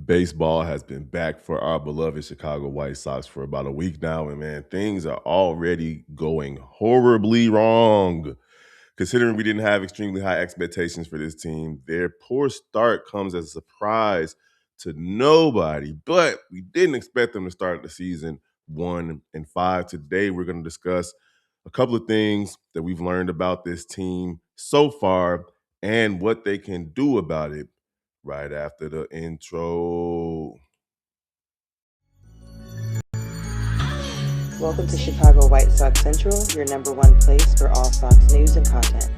Baseball has been back for our beloved Chicago White Sox for about a week now, and man, things are already going horribly wrong. Considering we didn't have extremely high expectations for this team, their poor start comes as a surprise to nobody, but we didn't expect them to start the season 1-5. Today, we're going to discuss a couple of things that we've learned about this team so far and what they can do about it right after the intro. Welcome to Chicago White Sox Central, your number one place for all Sox news and content.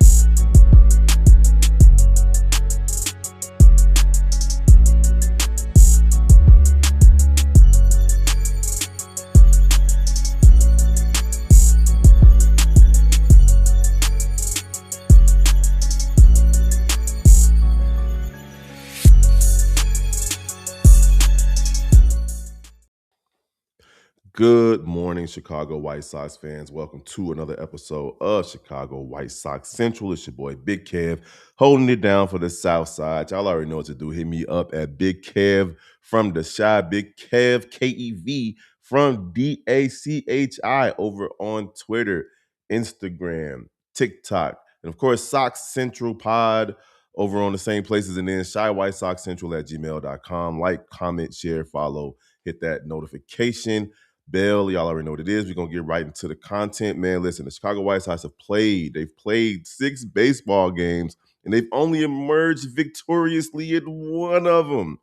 Good morning, Chicago White Sox fans. Welcome to another episode of Chicago White Sox Central. It's your boy, Big Kev, holding it down for the South Side. Y'all already know what to do. Hit me up at Big Kev from the Shy, Big Kev, Kev from DACHI over on Twitter, Instagram, TikTok, and of course, Sox Central Pod over on the same places. And then Shy White Sox Central at gmail.com. Like, comment, share, follow, hit that notification bell. Y'all already know what it is. We're going to get right into the content, man. Listen, the Chicago White Sox they've played 6 baseball games, and they've only emerged victoriously in one of them.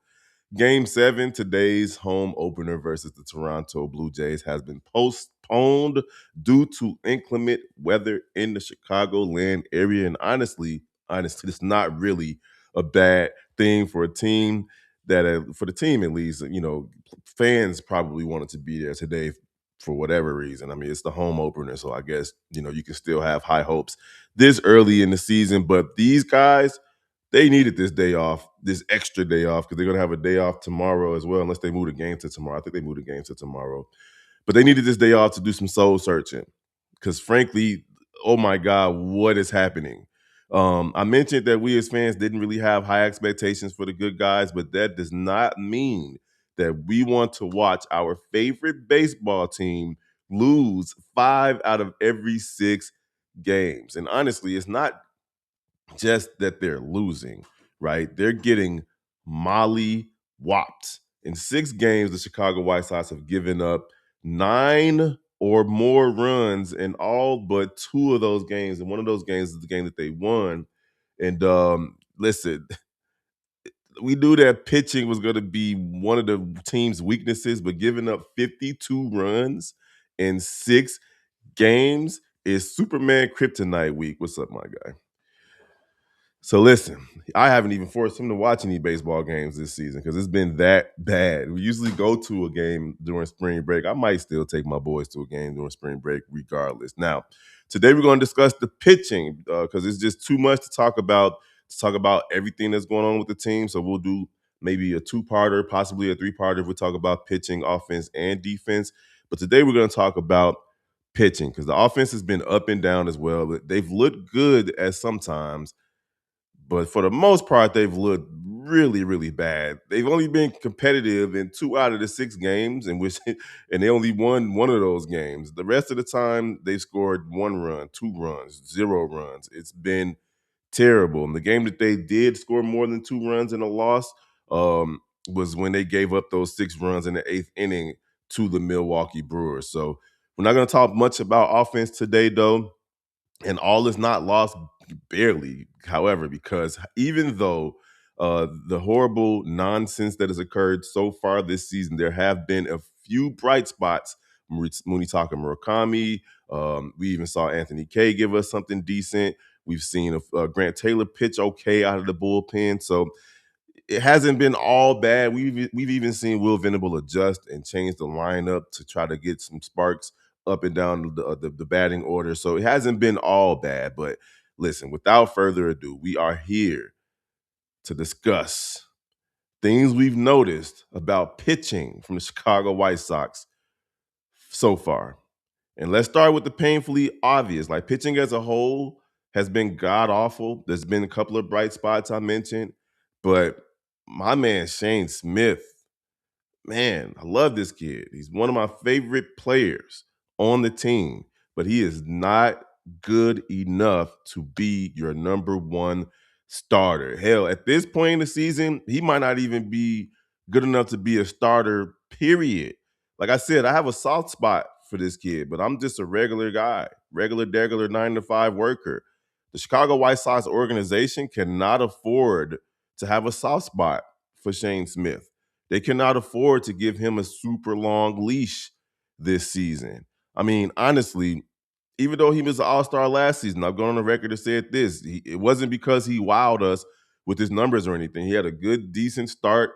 Game 7, today's home opener versus the Toronto Blue Jays, has been postponed due to inclement weather in the Chicagoland area. And honestly, it's not really a bad thing for a team for the team at least. Fans probably wanted to be there today for whatever reason. I mean, it's the home opener, so I guess, you can still have high hopes this early in the season. But these guys, they needed this day off, this extra day off, because they're going to have a day off tomorrow as well, unless they move the game to tomorrow. I think they moved the game to tomorrow. But they needed this day off to do some soul searching because, frankly, oh my God, what is happening? I mentioned that we as fans didn't really have high expectations for the good guys, but that does not mean that we want to watch our favorite baseball team lose 5 out of every 6 games. And honestly, it's not just that they're losing, right? They're getting molly whopped. In 6 games, the Chicago White Sox have given up 9 or more runs in all but 2 of those games. And one of those games is the game that they won. And listen, we knew that pitching was going to be one of the team's weaknesses, but giving up 52 runs in 6 games is Superman Kryptonite week. What's up, my guy? So listen, I haven't even forced him to watch any baseball games this season because it's been that bad. We usually go to a game during spring break. I might still take my boys to a game during spring break regardless. Now, today we're going to discuss the pitching because it's just too much to talk about everything that's going on with the team. So we'll do maybe a 2-parter, possibly a 3-parter if we talk about pitching, offense, and defense. But today we're going to talk about pitching because the offense has been up and down as well. They've looked good at sometimes, but for the most part, they've looked really, really bad. They've only been competitive in 2 out of the 6 games, in which, and they only won one of those games. The rest of the time, they've scored 1 run, 2 runs, 0 runs. It's been terrible. And the game that they did score more than 2 runs in a loss was when they gave up those 6 runs in the 8th inning to the Milwaukee Brewers. So we're not going to talk much about offense today, though. And all is not lost, barely, however, because even though the horrible nonsense that has occurred so far this season, there have been a few bright spots. Munitaka Murakami, we even saw Anthony Kay give us something decent. We've seen Grant Taylor pitch okay out of the bullpen. So it hasn't been all bad. We've even seen Will Venable adjust and change the lineup to try to get some sparks up and down the batting order. So it hasn't been all bad. But listen, without further ado, we are here to discuss things we've noticed about pitching from the Chicago White Sox so far. And let's start with the painfully obvious. Like, pitching as a whole has been god awful. There's been a couple of bright spots I mentioned, but my man Shane Smith, man, I love this kid. He's one of my favorite players on the team, but he is not good enough to be your number one starter. Hell, at this point in the season, he might not even be good enough to be a starter, period. Like I said, I have a soft spot for this kid, but I'm just a regular guy, regular, degular 9 to 5 worker. The Chicago White Sox organization cannot afford to have a soft spot for Shane Smith. They cannot afford to give him a super long leash this season. I mean, honestly, even though he was an all-star last season, I've gone on the record to say this. It wasn't because he wowed us with his numbers or anything. He had a good, decent start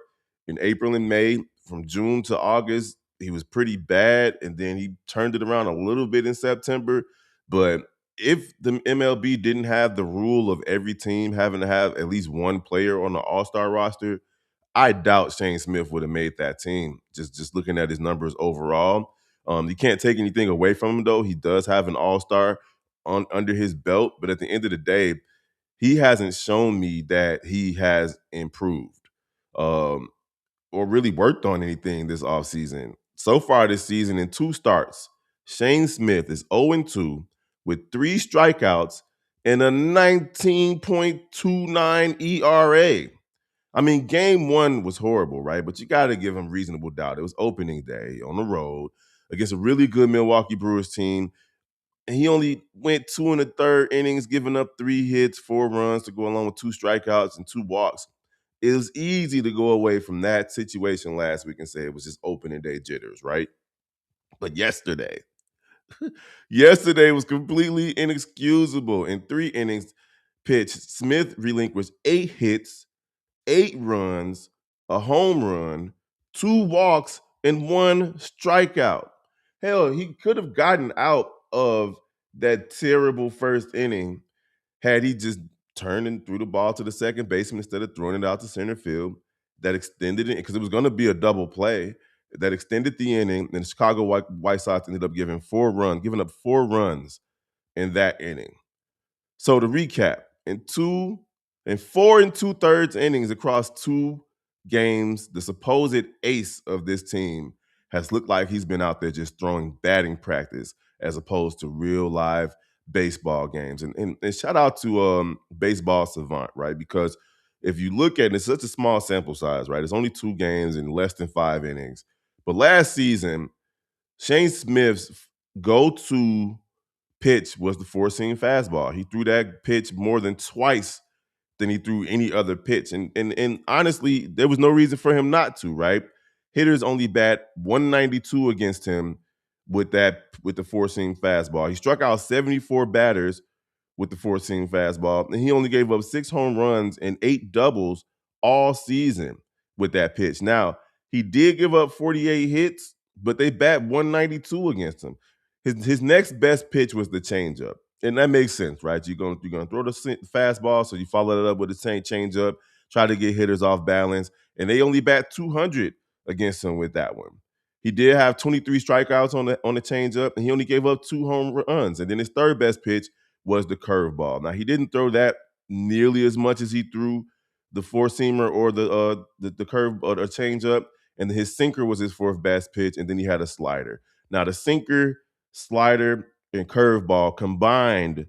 in April and May. From June to August, he was pretty bad, and then he turned it around a little bit in September. But if the MLB didn't have the rule of every team having to have at least one player on the all-star roster, I doubt Shane Smith would have made that team. Just looking at his numbers overall, you can't take anything away from him though. He does have an All Star on under his belt, but at the end of the day, he hasn't shown me that he has improved um, or really worked on anything this offseason. So far this season, in 2 starts, Shane Smith is 0-2 with 3 strikeouts and a 19.29 ERA. I mean, game one was horrible, right? But you got to give him reasonable doubt. It was opening day on the road against a really good Milwaukee Brewers team. And he only went 2 1/3 innings, giving up 3 hits, 4 runs to go along with 2 strikeouts and 2 walks. It was easy to go away from that situation last week and say it was just opening day jitters, right? But yesterday was completely inexcusable. In 3 innings pitched, Smith relinquished 8 hits, 8 runs, a home run, 2 walks, and 1 strikeout. Hell, he could have gotten out of that terrible first inning had he just turned and threw the ball to the second baseman instead of throwing it out to center field. That extended it because it was going to be a double play. That extended the inning, and the Chicago White Sox ended up giving up 4 runs in that inning. So to recap, in 4 2/3 innings across 2 games, the supposed ace of this team has looked like he's been out there just throwing batting practice as opposed to real live baseball games. And shout out to Baseball Savant, right? Because if you look at it, it's such a small sample size, right? It's only 2 games in less than 5 innings. But last season, Shane Smith's go-to pitch was the four-seam fastball. He threw that pitch more than twice than he threw any other pitch. And honestly, there was no reason for him not to, right? Hitters only bat 192 against him with the four-seam fastball. He struck out 74 batters with the four-seam fastball, and he only gave up 6 home runs and 8 doubles all season with that pitch. Now, he did give up 48 hits, but they bat 192 against him. His next best pitch was the changeup, and that makes sense, right? You're gonna throw the fastball, so you follow that up with the same changeup, try to get hitters off balance, and they only bat 200 against him with that one. He did have 23 strikeouts on the changeup, and he only gave up 2 home runs. And then his third best pitch was the curveball. Now he didn't throw that nearly as much as he threw the four seamer or the curve or the changeup, and his sinker was his fourth best pitch, and then he had a slider. Now the sinker, slider, and curveball combined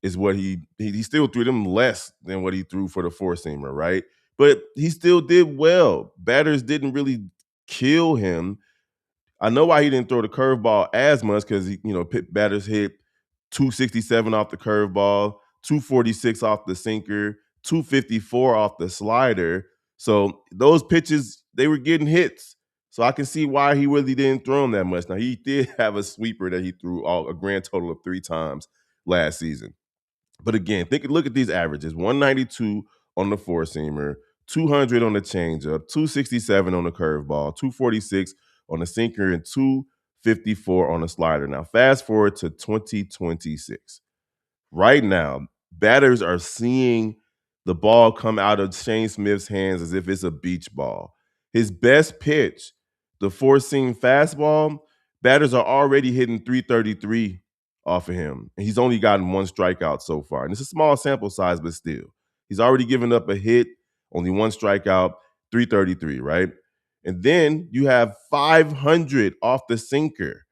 is what he still threw them less than what he threw for the four seamer, right? But he still did well. Batters didn't really kill him. I know why he didn't throw the curveball as much because pit batters hit 267 off the curveball, 246 off the sinker, 254 off the slider. So those pitches, they were getting hits. So I can see why he really didn't throw them that much. Now he did have a sweeper that he threw a grand total of 3 times last season. But again, look at these averages: 192 on the four seamer, 200 on the changeup, 267 on the curveball, 246 on the sinker, and 254 on the slider. Now, fast forward to 2026. Right now, batters are seeing the ball come out of Shane Smith's hands as if it's a beach ball. His best pitch, the four seam fastball, batters are already hitting 333 off of him. And he's only gotten 1 strikeout so far. And it's a small sample size, but still. He's already given up a hit, only 1 strikeout. 333, right? And then you have 500 off the sinker,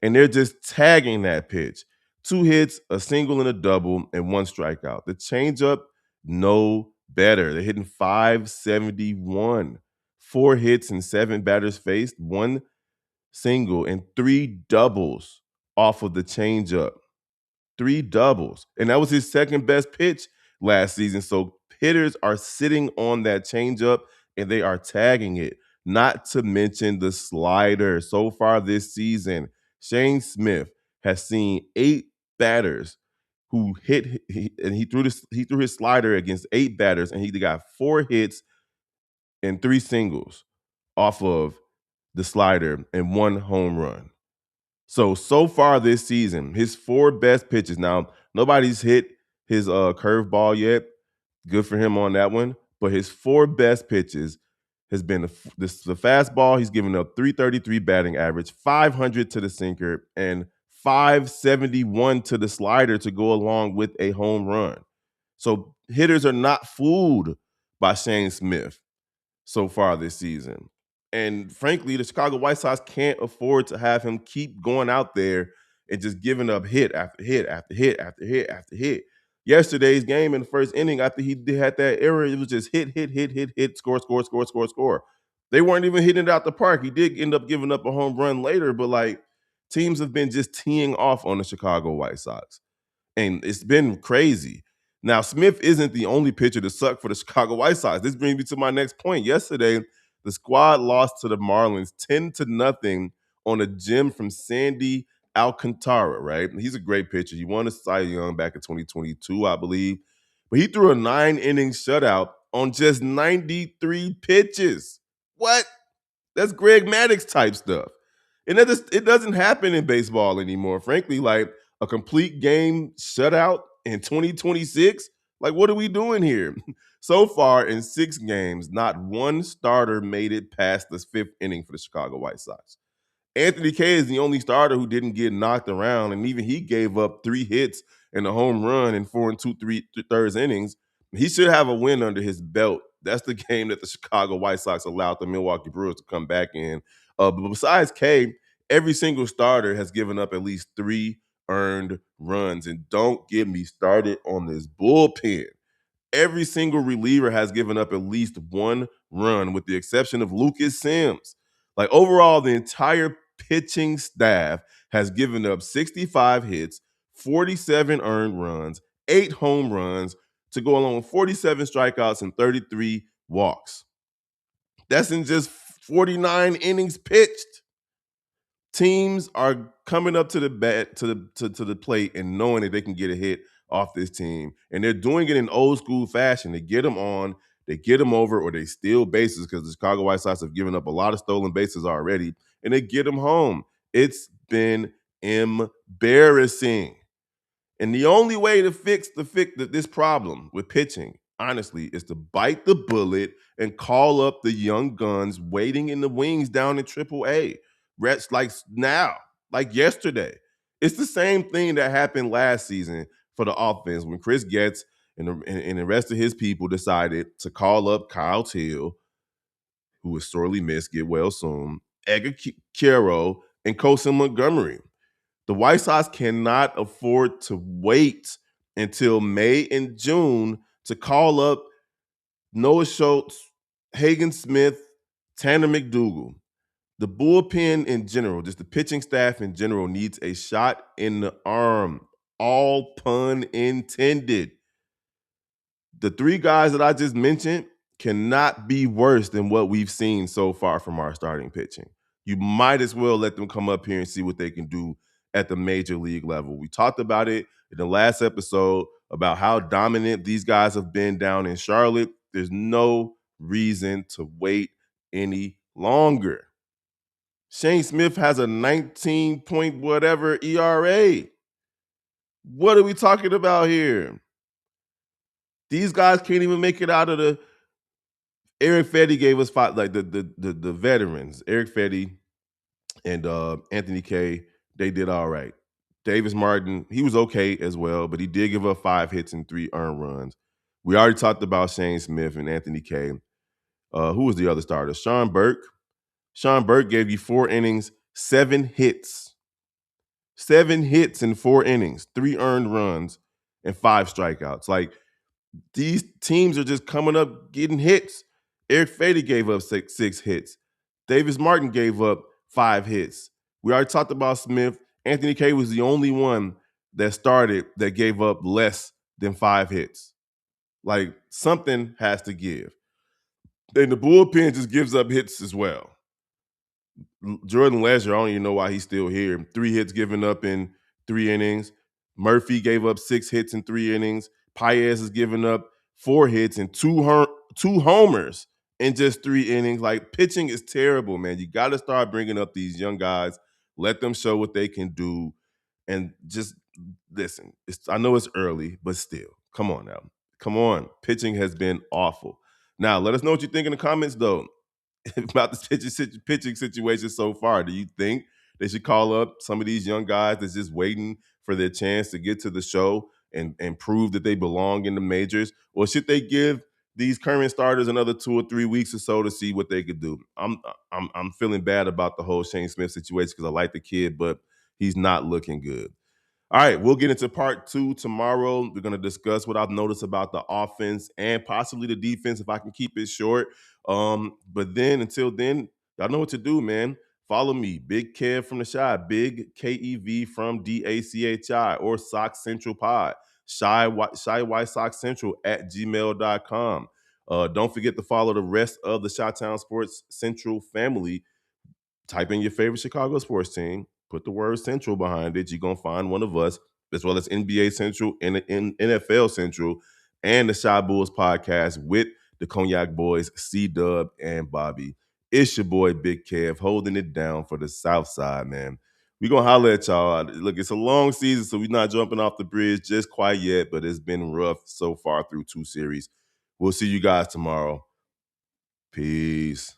and they're just tagging that pitch. 2 hits, a single and a double, and 1 strikeout. The changeup, no better. They're hitting 571. 4 hits and 7 batters faced, 1 single, and 3 doubles off of the changeup. 3 doubles. And that was his second best pitch last season. So hitters are sitting on that changeup and they are tagging it. Not to mention the slider. So far this season, Shane Smith has seen 8 batters who and he threw his slider against 8 batters, and he got 4 hits and 3 singles off of the slider and 1 home run. So far this season, his 4 best pitches. Now, nobody's hit his curveball yet. Good for him on that one. But his 4 best pitches has been the fastball. He's given up 333 batting average, 500 to the sinker, and 571 to the slider to go along with a home run. So hitters are not fooled by Shane Smith so far this season. And frankly, the Chicago White Sox can't afford to have him keep going out there and just giving up hit after hit after hit after hit after hit. Yesterday's game in the first inning, after he had that error, it was just hit, score, score, score, score, score. They weren't even hitting it out the park. He did end up giving up a home run later, but like teams have been just teeing off on the Chicago White Sox, and it's been crazy. Now, Smith isn't the only pitcher to suck for the Chicago White Sox. This brings me to my next point. Yesterday, the squad lost to the Marlins 10-0 on a gem from Sandy Alcantara, right? He's a great pitcher. He won a Cy Young back in 2022, I believe. But he threw a 9-inning shutout on just 93 pitches. What? That's Greg Maddux type stuff. And it doesn't happen in baseball anymore. Frankly, like a complete game shutout in 2026. Like, what are we doing here? So far in 6 games, not one starter made it past the 5th inning for the Chicago White Sox. Anthony Kay is the only starter who didn't get knocked around, and even he gave up 3 hits and a home run in 4 and 2/3 innings. He should have a win under his belt. That's the game that the Chicago White Sox allowed the Milwaukee Brewers to come back in. But besides Kay, every single starter has given up at least 3 earned runs. And don't get me started on this bullpen. Every single reliever has given up at least 1 run, with the exception of Lucas Sims. Like overall, the entire pitching staff has given up 65 hits, 47 earned runs, 8 home runs to go along with 47 strikeouts and 33 walks. That's in just 49 innings pitched. Teams are coming up to the bat to the plate and knowing that they can get a hit off this team, and they're doing it in old school fashion. They get them on, they get them over, or they steal bases because the Chicago White Sox have given up a lot of stolen bases already, and they get them home. It's been embarrassing. And the only way to fix this problem with pitching, honestly, is to bite the bullet and call up the young guns waiting in the wings down in Triple A. Rest like now, like yesterday. It's the same thing that happened last season for the offense when Chris Getz and the rest of his people decided to call up Kyle Till, who was sorely missed, get well soon, Edgar Quero, and Colson Montgomery. The White Sox cannot afford to wait until May and June to call up Noah Schultz, Hagen Smith, Tanner McDougal. The bullpen in general, just the pitching staff in general, needs a shot in the arm. All pun intended. The 3 guys that I just mentioned cannot be worse than what we've seen so far from our starting pitching. You might as well let them come up here and see what they can do at the major league level. We talked about it in the last episode about how dominant these guys have been down in Charlotte. There's no reason to wait any longer. Shane Smith has a 19 point whatever ERA. What are we talking about here? These guys can't even make it out of the. Eric Fetty gave us 5, like the veterans. Eric Fetty and Anthony Kay, they did all right. Davis Martin, he was okay as well, but he did give up 5 hits and 3 earned runs. We already talked about Shane Smith and Anthony Kay. Who was the other starter? Sean Burke. Sean Burke gave you 4 innings, 7 hits. 7 hits in 4 innings, 3 earned runs, and 5 strikeouts. Like, these teams are just coming up getting hits. Eric Fady gave up six hits. Davis Martin gave up 5 hits. We already talked about Smith. Anthony Kay was the only one that started that gave up less than 5 hits. Like, something has to give. And the bullpen just gives up hits as well. Jordan Lesher, I don't even know why he's still here. 3 hits given up in 3 innings. Murphy gave up 6 hits in 3 innings. Paez has given up 4 hits and two homers in just 3 innings. Like, pitching is terrible, man. You got to start bringing up these young guys. Let them show what they can do. And just listen. I know it's early, but still, come on now. Come on. Pitching has been awful. Now, let us know what you think in the comments, though. About this pitching situation so far. Do you think they should call up some of these young guys that's just waiting for their chance to get to the show and prove that they belong in the majors? Or should they give these current starters another 2 or 3 weeks or so to see what they could do? I'm feeling bad about the whole Shane Smith situation because I like the kid, but he's not looking good. All right, we'll get into part 2 tomorrow. We're going to discuss what I've noticed about the offense and possibly the defense if I can keep it short. But then, until then, y'all know what to do, man. Follow me, Big Kev from the Shy, Big Kev from DACHI, or Sox Central Pod, Shy White Sox Central at gmail.com. Don't forget to follow the rest of the Chi-Town Sports Central family. Type in your favorite Chicago sports team, put the word Central behind it. You're going to find one of us, as well as NBA Central and NFL Central, and the Shy Bulls podcast with the Cognac Boys, C-Dub and Bobby. It's your boy, Big Kev, holding it down for the South Side, man. We're going to holler at y'all. Look, it's a long season, so we're not jumping off the bridge just quite yet, but it's been rough so far through 2 series. We'll see you guys tomorrow. Peace.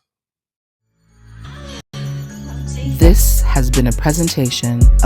This has been a presentation of